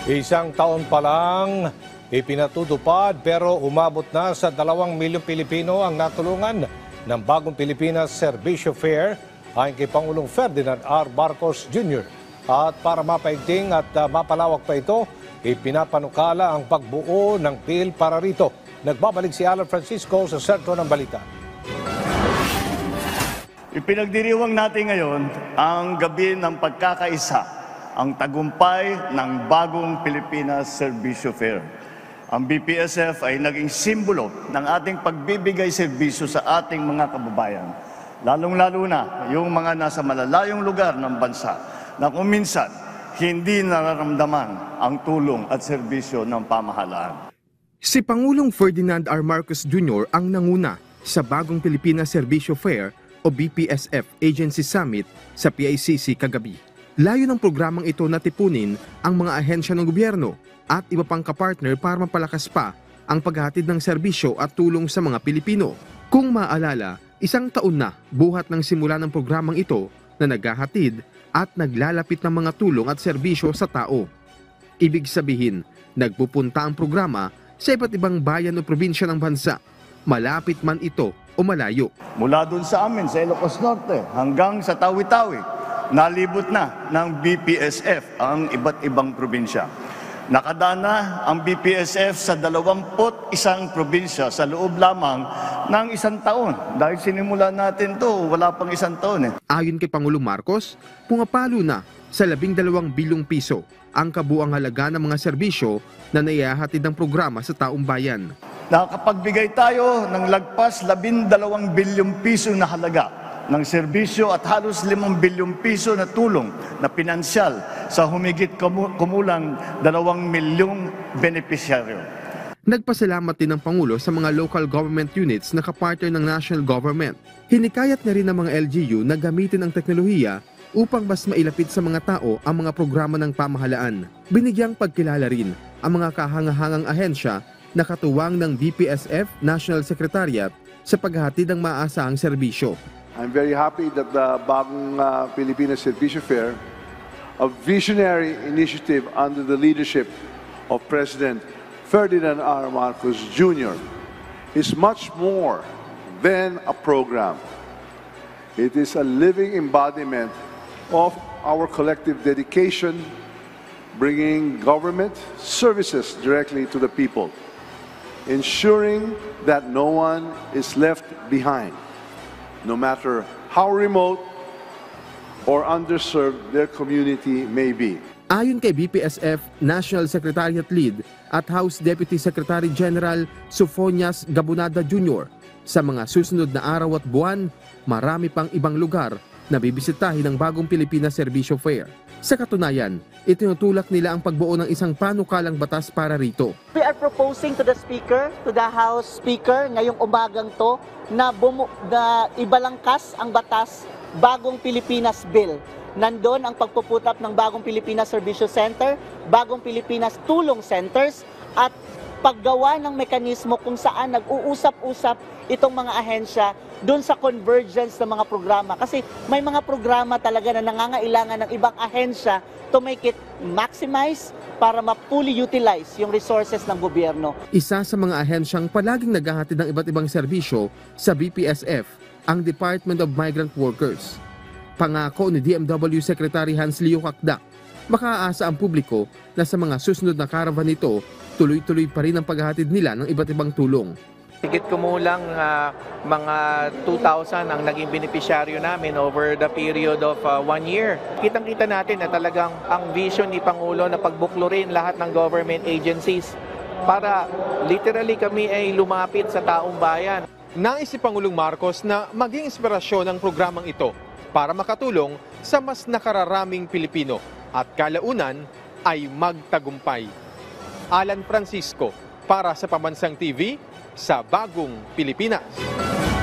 Isang taon pa lang ipinatutupad pero umabot na sa 2 milyong Pilipino ang natulungan ng bagong Pilipinas Serbisyo Fair ayon kay Pangulong Ferdinand R. Marcos Jr. At para mapaigting at mapalawak pa ito, ipinapanukala ang pagbuo ng Phil para rito. Nagbabalik si Alan Francisco sa sentro ng balita. Ipinagdiriwang natin ngayon ang gabi ng pagkakaisa, ang tagumpay ng bagong Pilipinas Serbisyo Fair. Ang BPSF ay naging simbolo ng ating pagbibigay serbisyo sa ating mga kababayan, lalong-lalo na yung mga nasa malalayong lugar ng bansa na kung minsan hindi nararamdaman ang tulong at serbisyo ng pamahalaan. Si Pangulong Ferdinand R. Marcos Jr. ang nanguna sa bagong Pilipinas Serbisyo Fair o BPSF Agency Summit sa PICC kagabi. Layo ng programang ito na tipunin ang mga ahensya ng gobyerno at iba pang kapartner para mapalakas pa ang paghatid ng serbisyo at tulong sa mga Pilipino. Kung maalala, 1 taon na buhat ng simula ng programang ito na naghahatid at naglalapit ng mga tulong at serbisyo sa tao. Ibig sabihin, nagpupunta ang programa sa iba't ibang bayan o probinsya ng bansa, malapit man ito o malayo. Mula dun sa amin, sa Ilocos Norte, hanggang sa Tawi-Tawi, nalibot na ng BPSF ang iba't ibang probinsya. Nakadaan na ang BPSF sa 21 probinsya sa loob lamang ng 1 taon. Dahil sinimula natin to, wala pang 1 taon. Ayon kay Pangulong Marcos, pumapalo na sa 12 bilyong piso ang kabuang halaga ng mga serbisyo na naihahatid ng programa sa taong bayan. Nakapagbigay tayo ng lagpas 12 bilyong piso na halaga ng serbisyo at halos 5 bilyong piso na tulong na pinansyal sa humigit kumulang 2 milyong benepisyaryo. Nagpasalamat din ng Pangulo sa mga local government units na kapartner ng national government. Hinikayat na rin ng mga LGU na gamitin ang teknolohiya upang mas mailapit sa mga tao ang mga programa ng pamahalaan. Binigyang pagkilala rin ang mga kahangahangang ahensya na katuwang ng BPSF National Secretariat sa paghahatid ng maaasahang serbisyo. I'm very happy that the bagong Pilipinas Serbisyo Fair, a visionary initiative under the leadership of President Ferdinand R. Marcos Jr., is much more than a program. It is a living embodiment of our collective dedication, bringing government services directly to the people, ensuring that no one is left behind, no matter how remote or underserved their community may be. Ayon kay BPSF National Secretariat Lead at House Deputy Secretary General Sofonias Gabonada Jr., sa mga susunod na araw at buwan, marami pang ibang lugar na bibisitahin ng bagong Pilipinas Serbisyo Fair. Sa katunayan, itinutulak nila ang pagbuo ng isang panukalang batas para rito. We are proposing to the Speaker, to the House Speaker, ngayong umagang to, na ibalangkas ang batas Bagong Pilipinas Bill. Nandun ang pagpuputap ng Bagong Pilipinas Serbisyo Center, Bagong Pilipinas Tulong Centers, at paggawa ng mekanismo kung saan nag-uusap-usap itong mga ahensya doon sa convergence ng mga programa. Kasi may mga programa talaga na nangangailangan ng ibang ahensya to make it maximize para ma-fully utilize yung resources ng gobyerno. Isa sa mga ahensyang palaging naghahatid ng iba't ibang serbisyo sa BPSF, ang Department of Migrant Workers. Pangako ni DMW Secretary Hans Leo Kakdak, makaaasa ang publiko na sa mga susunod na caravan nito, tuloy-tuloy pa rin ang paghahatid nila ng iba't ibang tulong. Higit kumulang mga 2,000 ang naging benepisyaryo namin over the period of 1 year. Kitang-kita natin na talagang ang vision ni Pangulo na pagbuklurin lahat ng government agencies para literally kami ay lumapit sa taong bayan. Nais si Pangulong Marcos na maging inspirasyon ang programang ito para makatulong sa mas nakararaming Pilipino at kalaunan ay magtagumpay. Alan Francisco para sa Pambansang TV sa Bagong Pilipinas.